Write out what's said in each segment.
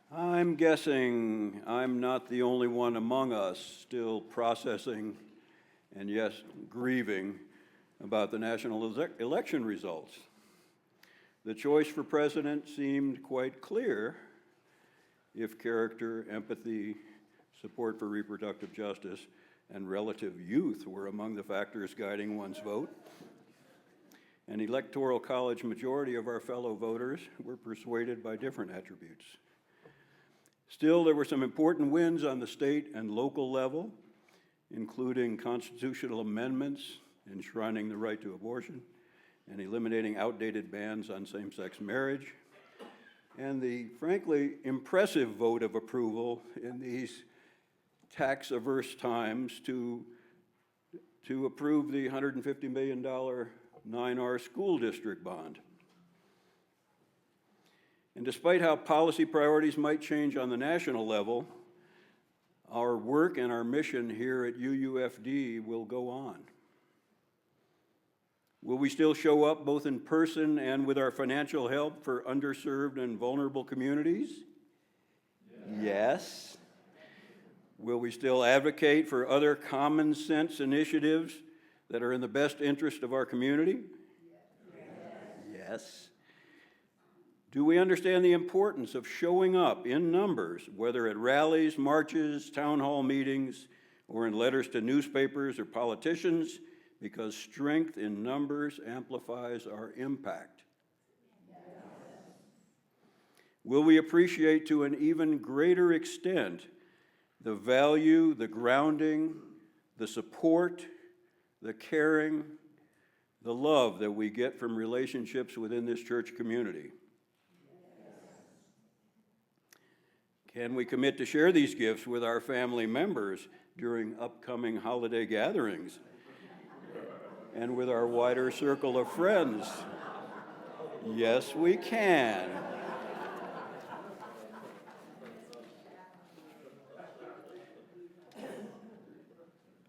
I'm guessing I'm not the only one among us still processing and, yes, grieving about the national election results. The choice for president seemed quite clear if character, empathy, support for reproductive justice, and relative youth were among the factors guiding one's vote. An electoral college majority of our fellow voters were persuaded by different attributes. Still, there were some important wins on the state and local level, including constitutional amendments enshrining the right to abortion and eliminating outdated bans on same-sex marriage, and the frankly impressive vote of approval in these tax-averse times to approve the $150 million 9R school district bond. And despite how policy priorities might change on the national level, our work and our mission here at UUFD will go on. Will we still show up both in person and with our financial help for underserved and vulnerable communities? Yes. Will we still advocate for other common sense initiatives that are in the best interest of our community? Yes. Do we understand the importance of showing up in numbers, whether at rallies, marches, town hall meetings, or in letters to newspapers or politicians, because strength in numbers amplifies our impact? Yes. Will we appreciate to an even greater extent the value, the grounding, the support, the caring, the love that we get from relationships within this church community? Can we commit to share these gifts with our family members during upcoming holiday gatherings and with our wider circle of friends? Yes, we can.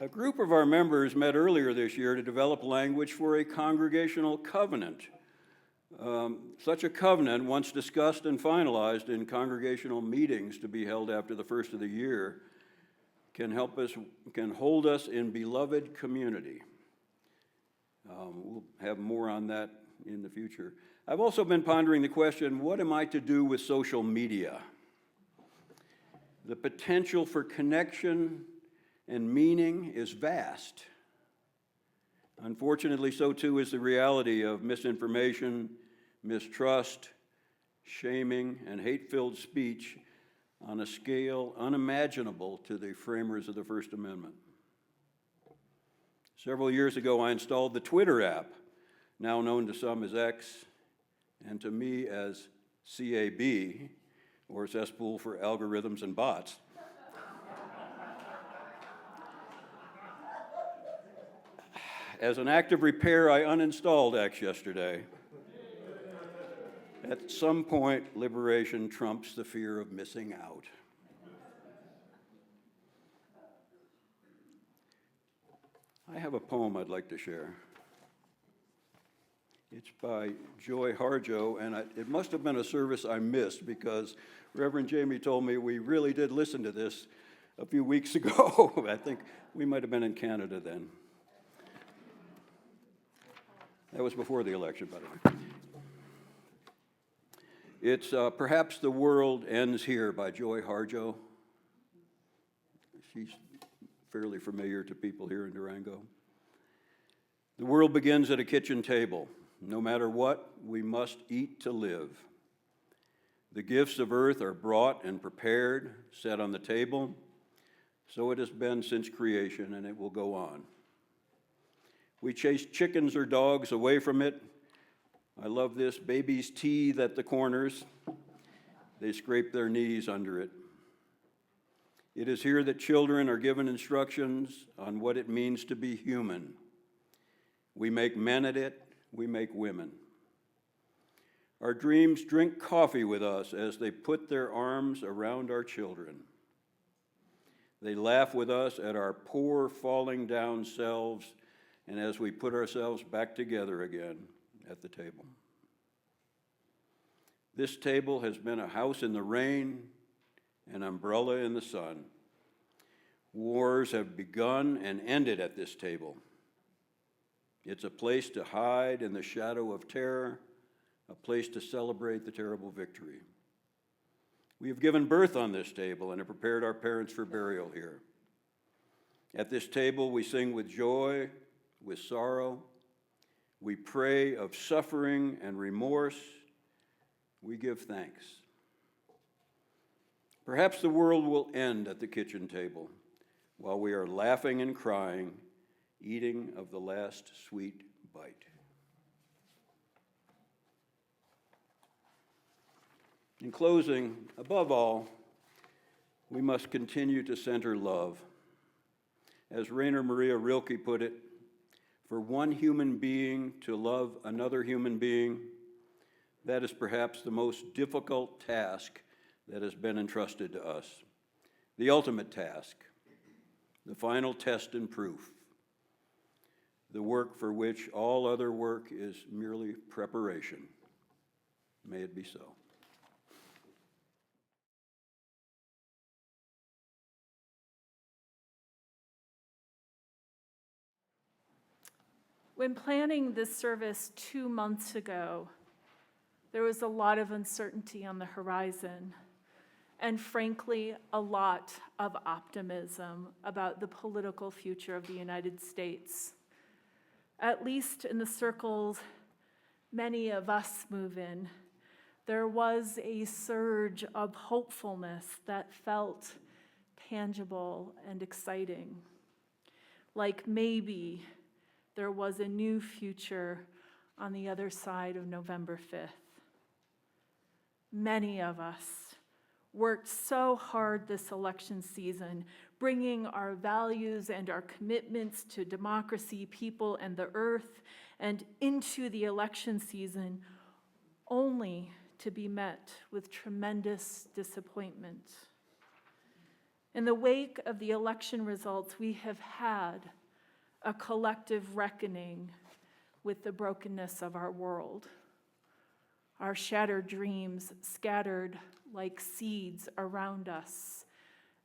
A group of our members met earlier this year to develop language for a congregational covenant. Such a covenant, once discussed and finalized in congregational meetings to be held after the first of the year, can hold us in beloved community. We'll have more on that in the future. I've also been pondering the question, what am I to do with social media? The potential for connection and meaning is vast. Unfortunately, so too is the reality of misinformation, mistrust, shaming, and hate-filled speech on a scale unimaginable to the framers of the First Amendment. Several years ago, I installed the Twitter app, now known to some as X, and to me as CAB, or Cesspool for Algorithms and Bots. As an act of repair, I uninstalled X yesterday. At some point, liberation trumps the fear of missing out. I have a poem I'd like to share. It's by Joy Harjo, and it must have been a service I missed because Reverend Jamie told me we really did listen to this a few weeks ago. I think we might have been in Canada then. That was before the election, by the way. It's Perhaps the World Ends Here by Joy Harjo. She's fairly familiar to people here in Durango. The world begins at a kitchen table. No matter what, we must eat to live. The gifts of earth are brought and prepared, set on the table. So it has been since creation, and it will go on. We chase chickens or dogs away from it. I love this. Babies teethe at the corners. They scrape their knees under it. It is here that children are given instructions on what it means to be human. We make men at it. We make women. Our dreams drink coffee with us as they put their arms around our children. They laugh with us at our poor, falling down selves and as we put ourselves back together again at the table. This table has been a house in the rain, an umbrella in the sun. Wars have begun and ended at this table. It's a place to hide in the shadow of terror, a place to celebrate the terrible victory. We have given birth on this table and have prepared our parents for burial here. At this table, we sing with joy, with sorrow. We pray of suffering and remorse. We give thanks. Perhaps the world will end at the kitchen table while we are laughing and crying, eating of the last sweet bite. In closing, above all, we must continue to center love. As Rainer Maria Rilke put it, for one human being to love another human being, that is perhaps the most difficult task that has been entrusted to us. The ultimate task, the final test and proof, the work for which all other work is merely preparation. May it be so. When planning this service 2 months ago, there was a lot of uncertainty on the horizon, and frankly, a lot of optimism about the political future of the United States. At least in the circles many of us move in, there was a surge of hopefulness that felt tangible and exciting, like maybe there was a new future on the other side of November 5th. Many of us worked so hard this election season, bringing our values and our commitments to democracy, people, and the earth, and into the election season, only to be met with tremendous disappointment. In the wake of the election results, we have had a collective reckoning with the brokenness of our world. Our shattered dreams scattered like seeds around us,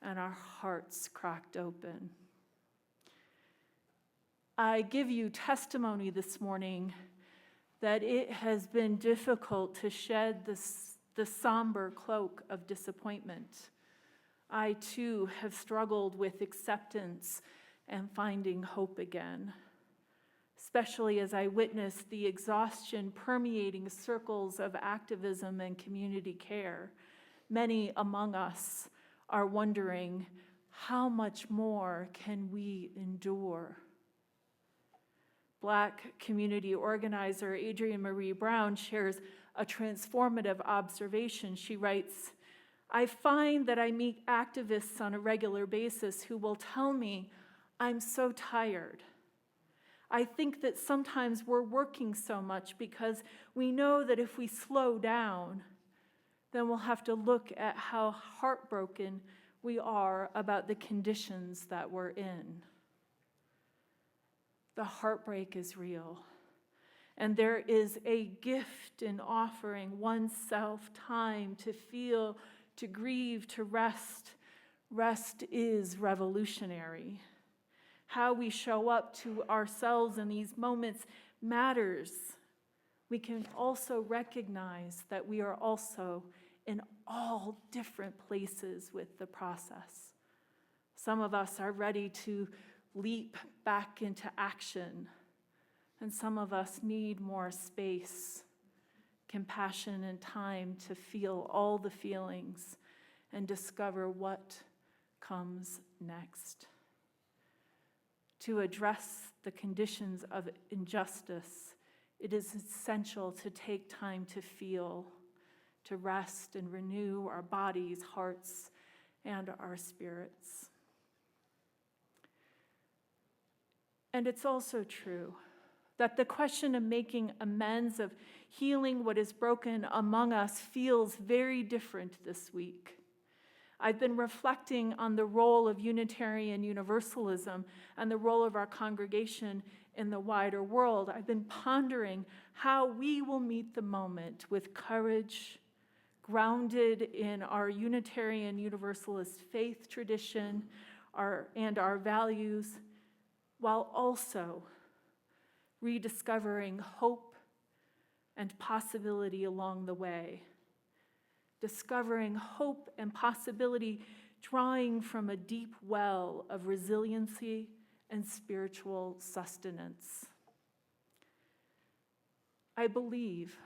and our hearts cracked open. I give you testimony this morning that it has been difficult to shed the somber cloak of disappointment. I too have struggled with acceptance and finding hope again, especially as I witnessed the exhaustion permeating circles of activism and community care. Many among us are wondering, how much more can we endure? Black community organizer Adrienne Marie Brown shares a transformative observation. She writes, "I find that I meet activists on a regular basis who will tell me, I'm so tired. I think that sometimes we're working so much because we know that if we slow down, then we'll have to look at how heartbroken we are about the conditions that we're in." The heartbreak is real, and there is a gift in offering oneself time to feel, to grieve, to rest. Rest is revolutionary. How we show up to ourselves in these moments matters. We can also recognize that we are also in all different places with the process. Some of us are ready to leap back into action, and some of us need more space, compassion, and time to feel all the feelings and discover what comes next. To address the conditions of injustice, it is essential to take time to feel, to rest and renew our bodies, hearts, and our spirits. And it's also true that the question of making amends, of healing what is broken among us, feels very different this week. I've been reflecting on the role of Unitarian Universalism and the role of our congregation in the wider world. I've been pondering how we will meet the moment with courage, grounded in our Unitarian Universalist faith tradition and our values, while also rediscovering hope and possibility along the way. Discovering hope and possibility, drawing from a deep well of resiliency and spiritual sustenance. I believe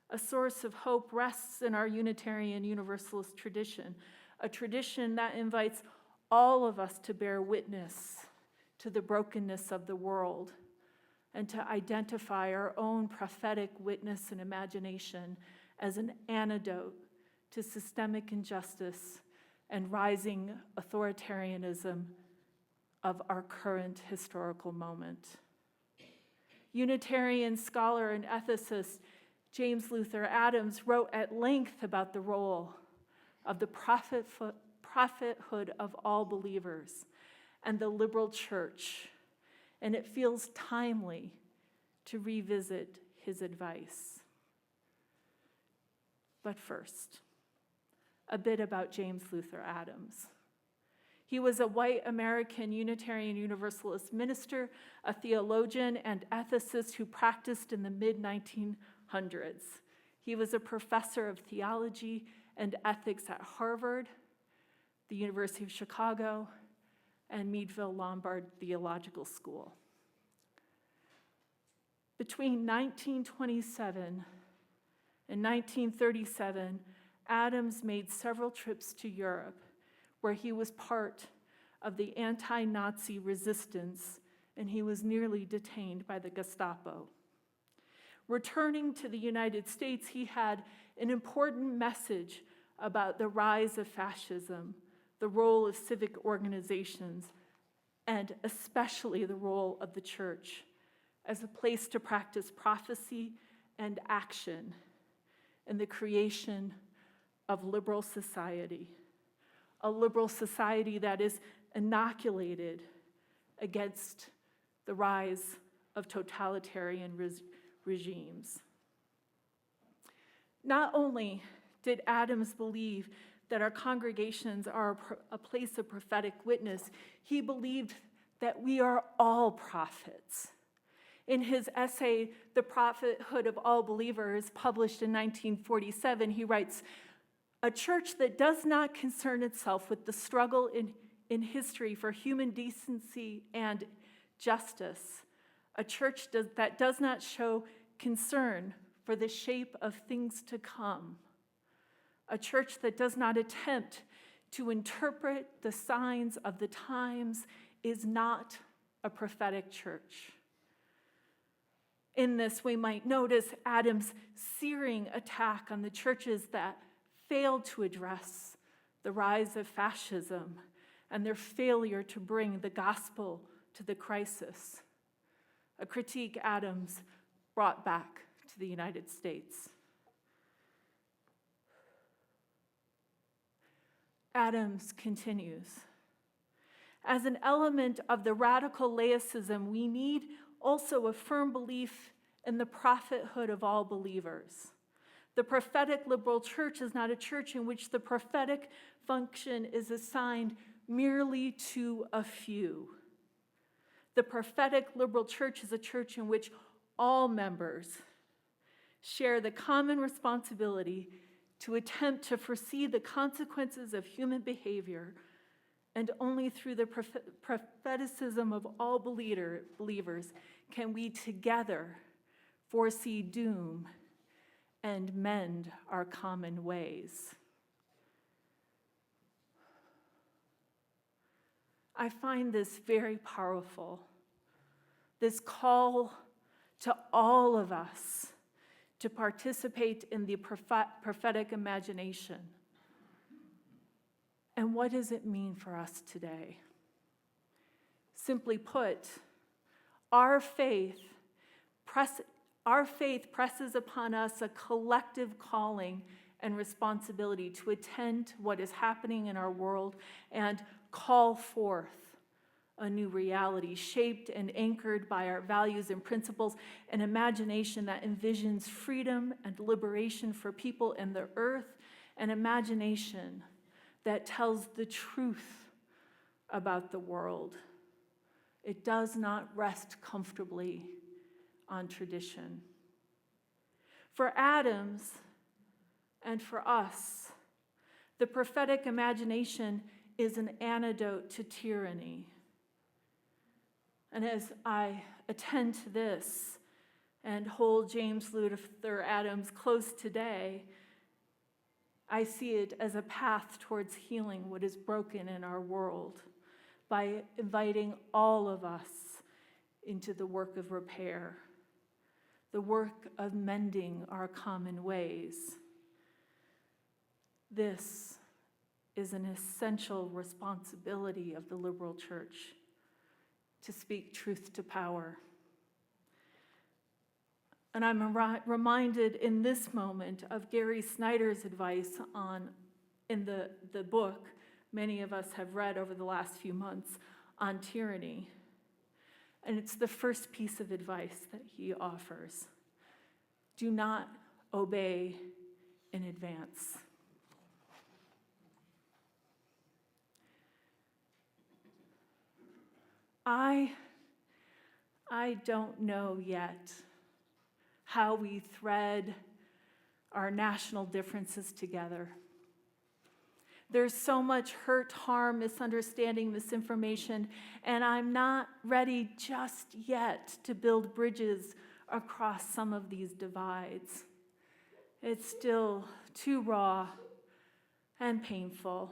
a source of hope rests in our Unitarian Universalist tradition, a tradition that invites all of us to bear witness to the brokenness of the world and to identify our own prophetic witness and imagination as an antidote to systemic injustice and rising authoritarianism of our current historical moment. Unitarian scholar and ethicist James Luther Adams wrote at length about the role of the prophethood of all believers and the liberal church, and it feels timely to revisit his advice. But first, a bit about James Luther Adams. He was a white American Unitarian Universalist minister, a theologian, and ethicist who practiced in the mid-1900s. He was a professor of theology and ethics at Harvard, the University of Chicago, and Meadville Lombard Theological School. Between 1927 and 1937, Adams made several trips to Europe, where he was part of the anti-Nazi resistance, and he was nearly detained by the Gestapo. Returning to the United States, he had an important message about the rise of fascism, the role of civic organizations, and especially the role of the church as a place to practice prophecy and action in the creation of liberal society, a liberal society that is inoculated against the rise of totalitarian regimes. Not only did Adams believe that our congregations are a place of prophetic witness, he believed that we are all prophets. In his essay, The Prophethood of All Believers, published in 1947, he writes, "A church that does not concern itself with the struggle in history for human decency and justice, a church that does not show concern for the shape of things to come, a church that does not attempt to interpret the signs of the times is not a prophetic church." In this, we might notice Adams' searing attack on the churches that failed to address the rise of fascism and their failure to bring the gospel to the crisis, a critique Adams brought back to the United States. Adams continues, "As an element of the radical laicism, we need also a firm belief in the prophethood of all believers. The prophetic liberal church is not a church in which the prophetic function is assigned merely to a few. The prophetic liberal church is a church in which all members share the common responsibility to attempt to foresee the consequences of human behavior, and only through the propheticism of all believers can we together foresee doom and mend our common ways." I find this very powerful, this call to all of us to participate in the prophetic imagination. And what does it mean for us today? Simply put, our faith presses upon us a collective calling and responsibility to attend to what is happening in our world and call forth a new reality, shaped and anchored by our values and principles, an imagination that envisions freedom and liberation for people and the earth, an imagination that tells the truth about the world. It does not rest comfortably on tradition. For Adams and for us, the prophetic imagination is an antidote to tyranny. And as I attend to this and hold James Luther Adams close today, I see it as a path towards healing what is broken in our world by inviting all of us into the work of repair, the work of mending our common ways. This is an essential responsibility of the liberal church, to speak truth to power. And I'm reminded in this moment of Gary Snyder's advice in the book many of us have read over the last few months on tyranny. And it's the first piece of advice that he offers. Do not obey in advance. I don't know yet how we thread our national differences together. There's so much hurt, harm, misunderstanding, misinformation, and I'm not ready just yet to build bridges across some of these divides. It's still too raw and painful.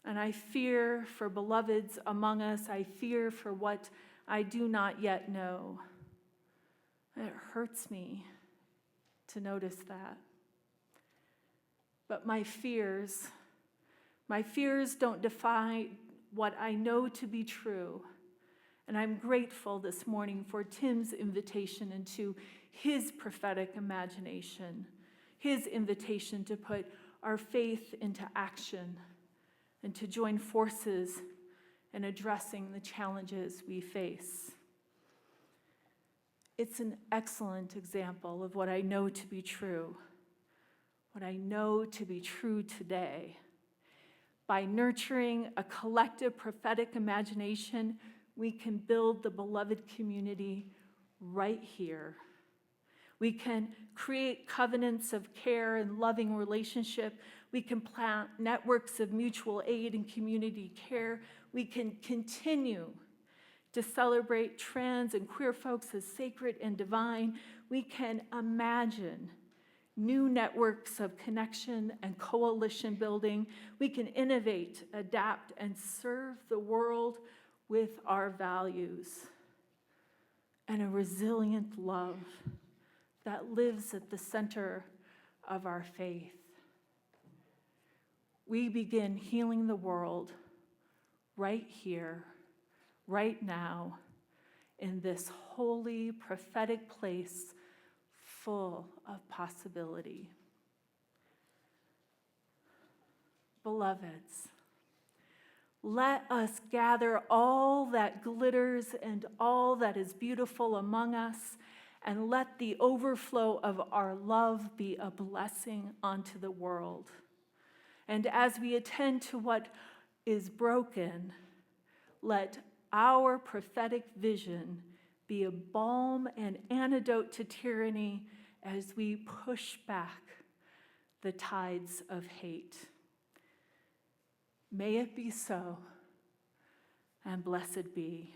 And I fear for beloveds among us. I fear for what I do not yet know. It hurts me to notice that. But my fears don't define what I know to be true. And I'm grateful this morning for Tim's invitation into his prophetic imagination, his invitation to put our faith into action and to join forces in addressing the challenges we face. It's an excellent example of what I know to be true, what I know to be true today. By nurturing a collective prophetic imagination, we can build the beloved community right here. We can create covenants of care and loving relationship. We can plant networks of mutual aid and community care. We can continue to celebrate trans and queer folks as sacred and divine. We can imagine new networks of connection and coalition building. We can innovate, adapt, and serve the world with our values and a resilient love that lives at the center of our faith. We begin healing the world right here, right now, in this holy, prophetic place full of possibility. Beloveds, let us gather all that glitters and all that is beautiful among us, and let the overflow of our love be a blessing unto the world. And as we attend to what is broken, let our prophetic vision be a balm and antidote to tyranny as we push back the tides of hate. May it be so, and blessed be.